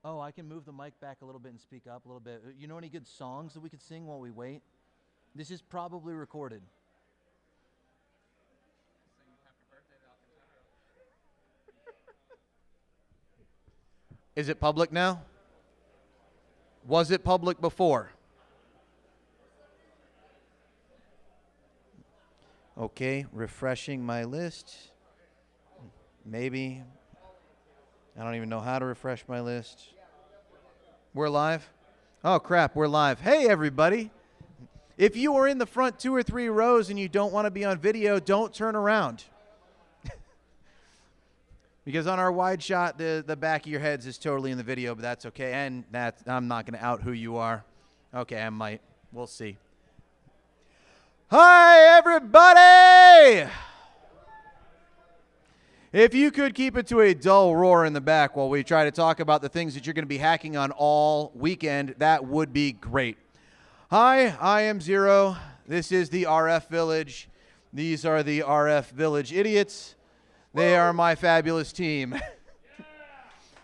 Oh, I can move the mic back a little bit and speak up a little bit. You know any good songs that we could sing while we wait? This is probably recorded. Is it public now? Was it public before? Okay, refreshing my list. Maybe. I don't even know how to refresh my list. We're live? Oh, crap, we're live. Hey, everybody. If you are in the front 2 or 3 rows and you don't want to be on video, don't turn around. Because on our wide shot, the back of your heads is totally in the video, but that's okay. And I'm not going to out who you are. Okay, I might. We'll see. Hi, everybody! If you could keep it to a dull roar in the back while we try to talk about the things that you're going to be hacking on all weekend, that would be great. Hi, I am Zero. This is the RF Village. These are the RF Village idiots. They are my fabulous team.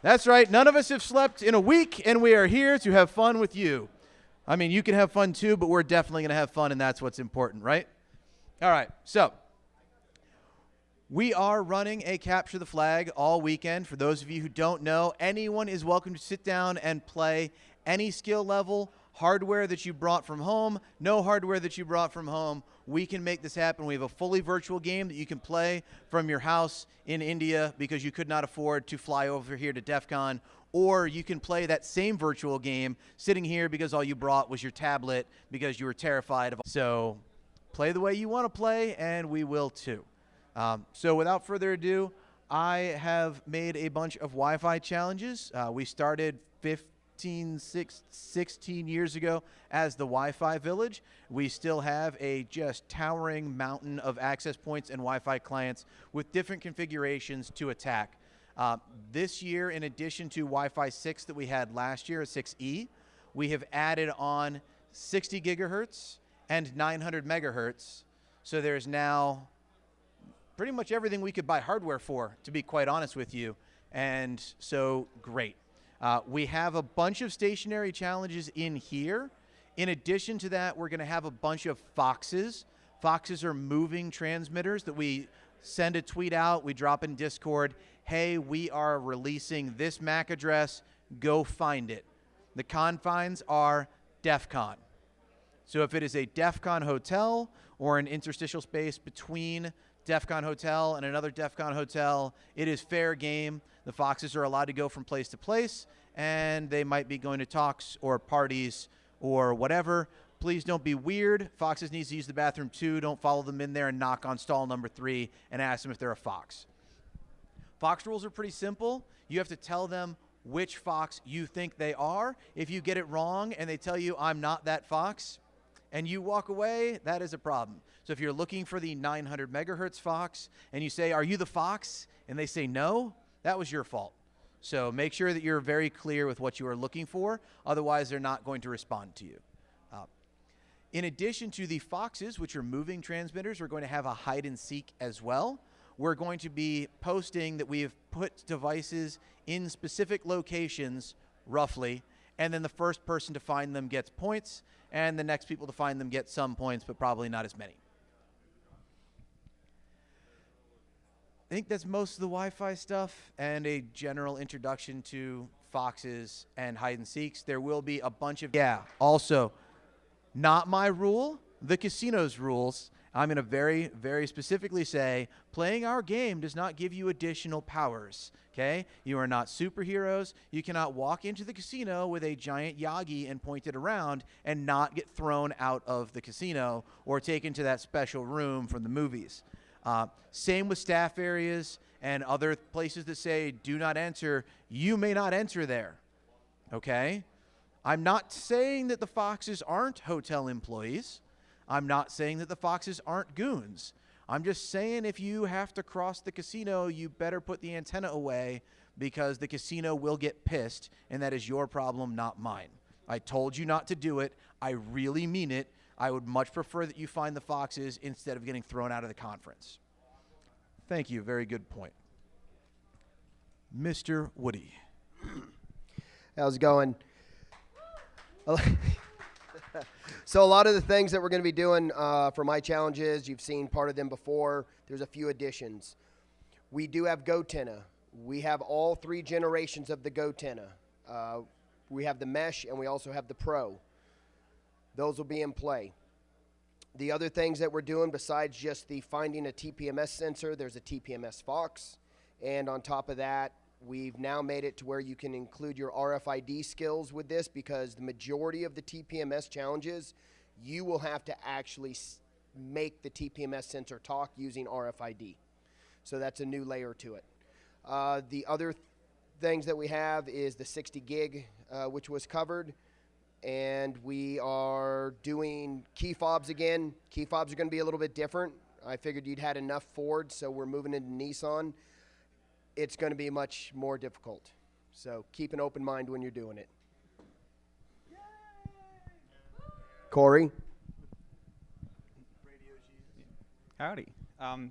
That's right. None of us have slept in a week, and we are here to have fun with you. I mean, you can have fun too, but we're definitely going to have fun, and that's what's important, right? All right. So we are running a Capture the Flag all weekend. For those of you who don't know, anyone is welcome to sit down and play any skill level, hardware that you brought from home, no hardware that you brought from home. We can make this happen. We have a fully virtual game that you can play from your house in India because you could not afford to fly over here to DEF CON, or you can play that same virtual game sitting here because all you brought was your tablet because you were terrified of. So play the way you want to play, and we will too. So without further ado, I have made a bunch of Wi-Fi challenges. We started 16 years ago as the Wi-Fi Village. We still have a just towering mountain of access points and Wi-Fi clients with different configurations to attack. This year, in addition to Wi-Fi 6 that we had last year, 6E, we have added on 60 gigahertz and 900 megahertz. So there's now pretty much everything we could buy hardware for, to be quite honest with you. And so great. We have a bunch of stationary challenges in here. In addition to that, we're going to have a bunch of Foxes. Foxes are moving transmitters that we send a tweet out, we drop in Discord, hey, we are releasing this MAC address, go find it. The confines are DEF CON. So if it is a DEF CON hotel or an interstitial space between DEF CON hotel and another DEF CON hotel, it is fair game. The Foxes are allowed to go from place to place, and they might be going to talks or parties or whatever. Please don't be weird. Foxes need to use the bathroom too. Don't follow them in there and knock on stall number 3 and ask them if they're a fox. Fox rules are pretty simple. You have to tell them which fox you think they are. If you get it wrong and they tell you, I'm not that fox, and you walk away, that is a problem. So if you're looking for the 900 megahertz fox and you say, are you the fox? And they say no, that was your fault. So make sure that you're very clear with what you are looking for. Otherwise, they're not going to respond to you. In addition to the Foxes, which are moving transmitters, we're going to have a hide and seek as well. We're going to be posting that we've put devices in specific locations, roughly, and then the first person to find them gets points, and the next people to find them get some points, but probably not as many. I think that's most of the Wi-Fi stuff and a general introduction to Foxes and hide and seeks. There will be a bunch of, also, not my rule, the casino's rules. I'm going to very, very specifically say playing our game does not give you additional powers, okay? You are not superheroes. You cannot walk into the casino with a giant Yagi and point it around and not get thrown out of the casino or taken to that special room from the movies. Same with staff areas and other places that say do not enter. You may not enter there, okay? I'm not saying that the Foxes aren't hotel employees. I'm not saying that the Foxes aren't goons. I'm just saying if you have to cross the casino, you better put the antenna away because the casino will get pissed, and that is your problem, not mine. I told you not to do it. I really mean it. I would much prefer that you find the Foxes instead of getting thrown out of the conference. Thank you. Very good point. Mr. Woody. How's it going? So a lot of the things that we're going to be doing for my challenges, you've seen part of them before. There's a few additions. We do have GoTenna. We have all 3 generations of the GoTenna. We have the Mesh, and we also have the Pro. Those will be in play. The other things that we're doing besides just the finding a TPMS sensor, there's a TPMS Fox. And on top of that, we've now made it to where you can include your RFID skills with this, because the majority of the TPMS challenges, you will have to actually make the TPMS sensor talk using RFID. So that's a new layer to it. The other things that we have is the 60 gig, which was covered. And we are doing key fobs again. Key fobs are going to be a little bit different. I figured you'd had enough Ford, so we're moving into Nissan. It's going to be much more difficult. So keep an open mind when you're doing it. Corey? Howdy.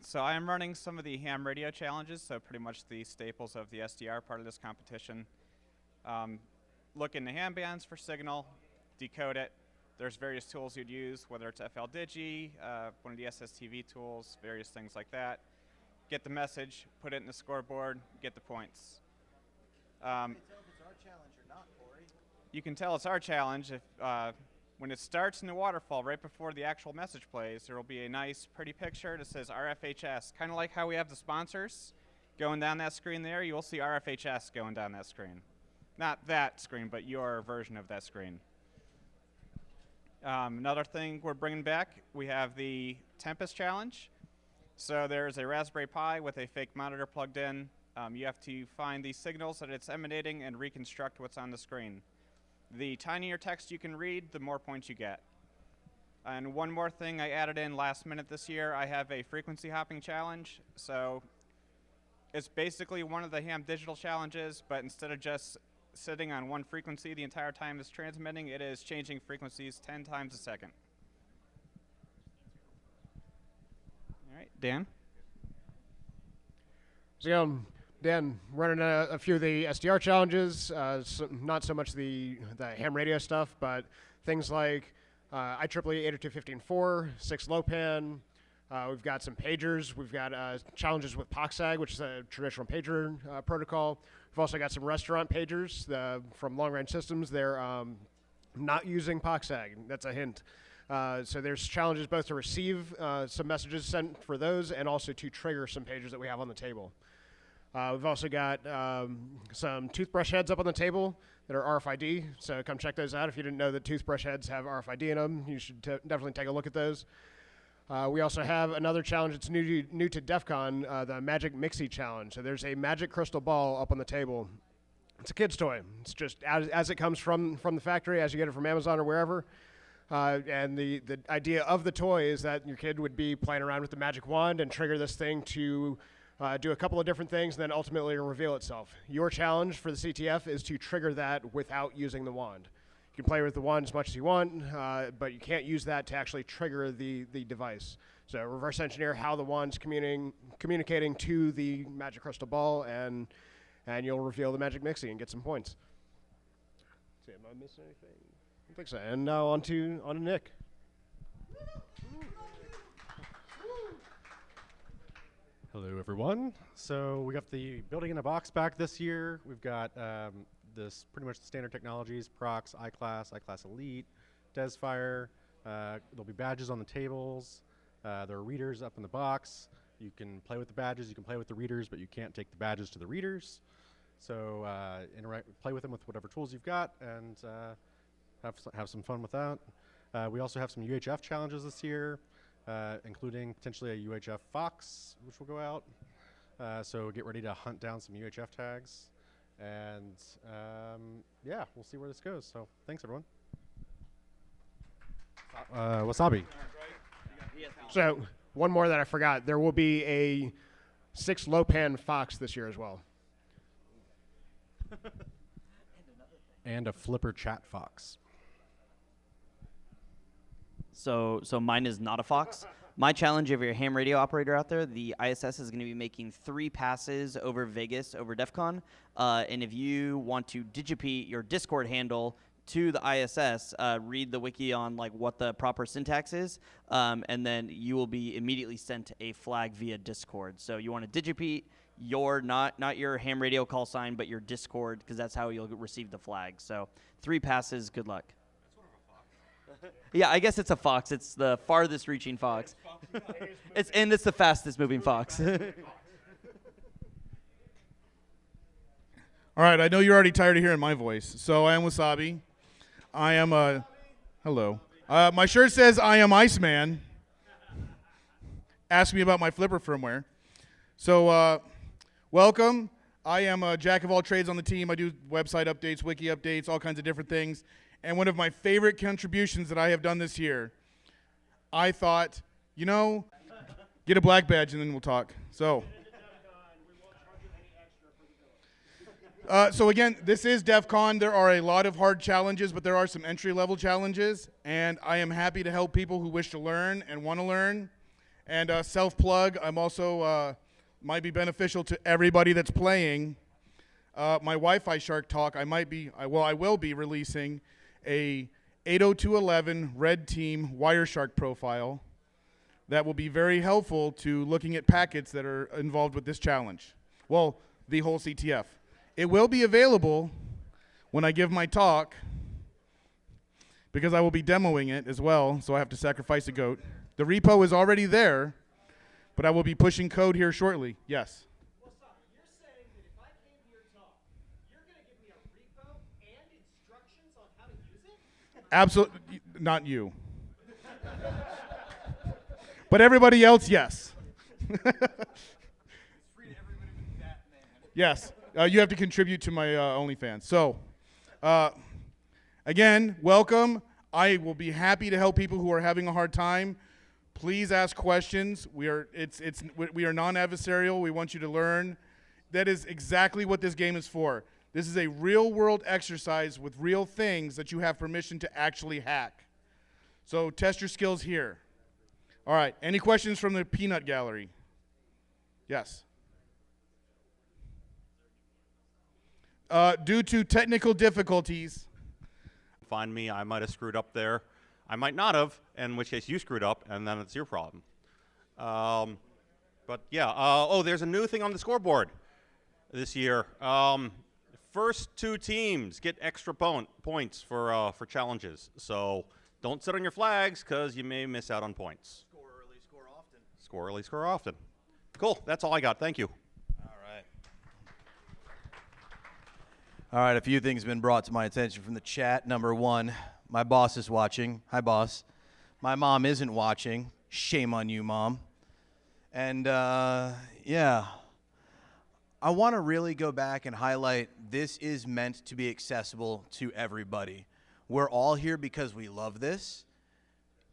So I am running some of the ham radio challenges, so pretty much the staples of the SDR part of this competition. Look into ham bands for signal, decode it. There's various tools you'd use, whether it's FL Digi, one of the SSTV tools, various things like that. Get the message, put it in the scoreboard, get the points. You can tell if it's our challenge or not, Corey. You can tell it's our challenge if when it starts in the waterfall, right before the actual message plays, there will be a nice, pretty picture that says RFHS, kind of like how we have the sponsors going down that screen there. You will see RFHS going down that screen. Not that screen, but your version of that screen. Another thing we're bringing back, we have the Tempest Challenge. So there's a Raspberry Pi with a fake monitor plugged in. You have to find the signals that it's emanating and reconstruct what's on the screen. The tinier text you can read, the more points you get. And one more thing I added in last minute this year, I have a frequency hopping challenge. So it's basically one of the ham digital challenges, but instead of just sitting on one frequency the entire time it's transmitting, it is changing frequencies 10 times a second. All right, Dan? So, Dan, running a few of the SDR challenges, not so much the ham radio stuff, but things like IEEE 802.15.4, 6 low pan. We've got some pagers. We've got challenges with POXAG, which is a traditional pager protocol. We've also got some restaurant pagers from Long Range Systems. They're not using POXAG. That's a hint. So there's challenges both to receive some messages sent for those and also to trigger some pagers that we have on the table. We've also got some toothbrush heads up on the table that are RFID, so come check those out. If you didn't know that toothbrush heads have RFID in them, you should definitely take a look at those. We also have another challenge that's new to DEFCON, the Magic Mixie Challenge. So there's a magic crystal ball up on the table. It's a kid's toy. It's just as it comes from the factory, as you get it from Amazon or wherever. And the idea of the toy is that your kid would be playing around with the magic wand and trigger this thing to do a couple of different things and then ultimately reveal itself. Your challenge for the CTF is to trigger that without using the wand. You can play with the wand as much as you want, but you can't use that to actually trigger the device. So reverse engineer how the wand's communicating to the magic crystal ball, and you'll reveal the magic mixie and get some points. Let's see, am I missing anything? I don't think so. And now on to Nick. Hello, everyone. So we got the building in a box back this year. We've got this pretty much the standard technologies: Prox, iClass, iClass Elite, DesFire. There'll be badges on the tables. There are readers up in the box. You can play with the badges, you can play with the readers, but you can't take the badges to the readers. So play with them with whatever tools you've got, and have some fun with that. We also have some UHF challenges this year, including potentially a UHF Fox, which will go out. So get ready to hunt down some UHF tags. And yeah, we'll see where this goes. So thanks, everyone. Wasabi. So one more that I forgot. There will be a 6 low pan Fox this year as well. And a flipper chat Fox. So mine is not a Fox. My challenge, if you're a ham radio operator out there, the ISS is going to be making 3 passes over Vegas over DEF CON. And if you want to digipede your Discord handle to the ISS, read the wiki on like what the proper syntax is, and then you will be immediately sent a flag via Discord. So you want to digipede your not your ham radio call sign, but your Discord, because that's how you'll receive the flag. So 3 passes. Good luck. Yeah, I guess it's a fox. It's the farthest reaching fox. It's the fastest moving fox. All right, I know you're already tired of hearing my voice. So I am Wasabi. I am a hello. My shirt says I am Iceman. Ask me about my Flipper firmware. So welcome. I am a jack of all trades on the team. I do website updates, wiki updates, all kinds of different things. And one of my favorite contributions that I have done this year, I thought, you know, get a black badge and then we'll talk. So again, this is DEF CON. There are a lot of hard challenges, but there are some entry-level challenges. And I am happy to help people who wish to learn and want to learn. And self-plug, I'm also, might be beneficial to everybody that's playing. My Wi-Fi Shark talk, I will be releasing a 802.11 Red Team Wireshark profile that will be very helpful to looking at packets that are involved with this challenge. Well, the whole CTF. It will be available when I give my talk, because I will be demoing it as well, so I have to sacrifice a goat. The repo is already there, but I will be pushing code here shortly. Yes? Well, stop. You're saying that if I came to your talk, you're going to give me a repo and instructions on how to use it? Absolutely, not you. But everybody else, yes. Yes, you have to contribute to my OnlyFans. So, again, welcome. I will be happy to help people who are having a hard time. Please ask questions. We are non-adversarial. We want you to learn. That is exactly what this game is for. This is a real-world exercise with real things that you have permission to actually hack. So test your skills here. All right. Any questions from the peanut gallery? Yes. Due to technical difficulties. Find me. I might have screwed up there. I might not have, in which case you screwed up, and then it's your problem. But yeah, oh, there's a new thing on the scoreboard this year. First 2 teams get extra points for challenges. So don't sit on your flags, because you may miss out on points. Score early, score often. Score early, score often. Cool, that's all I got. Thank you. All right, a few things have been brought to my attention from the chat. Number 1, my boss is watching. Hi, boss. My mom isn't watching. Shame on you, Mom. And, yeah, I want to really go back and highlight this is meant to be accessible to everybody. We're all here because we love this.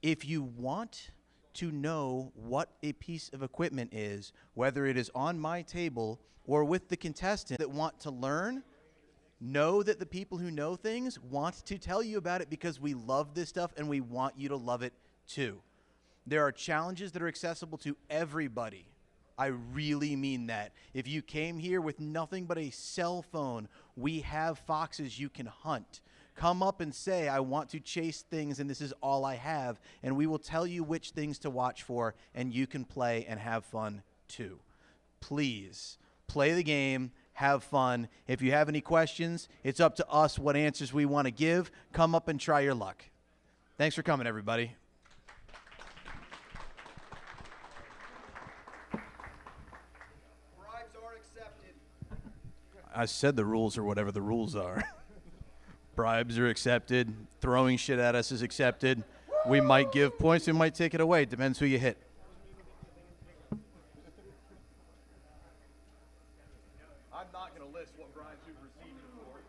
If you want to know what a piece of equipment is, whether it is on my table or with the contestants that want to learn, know that the people who know things want to tell you about it, because we love this stuff and we want you to love it too. There are challenges that are accessible to everybody. I really mean that. If you came here with nothing but a cell phone, we have foxes you can hunt. Come up and say, I want to chase things and this is all I have, and we will tell you which things to watch for, and you can play and have fun too. Please, play the game. Have fun. If you have any questions, it's up to us what answers we want to give. Come up and try your luck. Thanks for coming, everybody. Bribes are accepted. I said the rules are whatever the rules are. Bribes are accepted. Throwing shit at us is accepted. We might give points. We might take it away. Depends who you hit. I'm not going to list what bribes we've received before.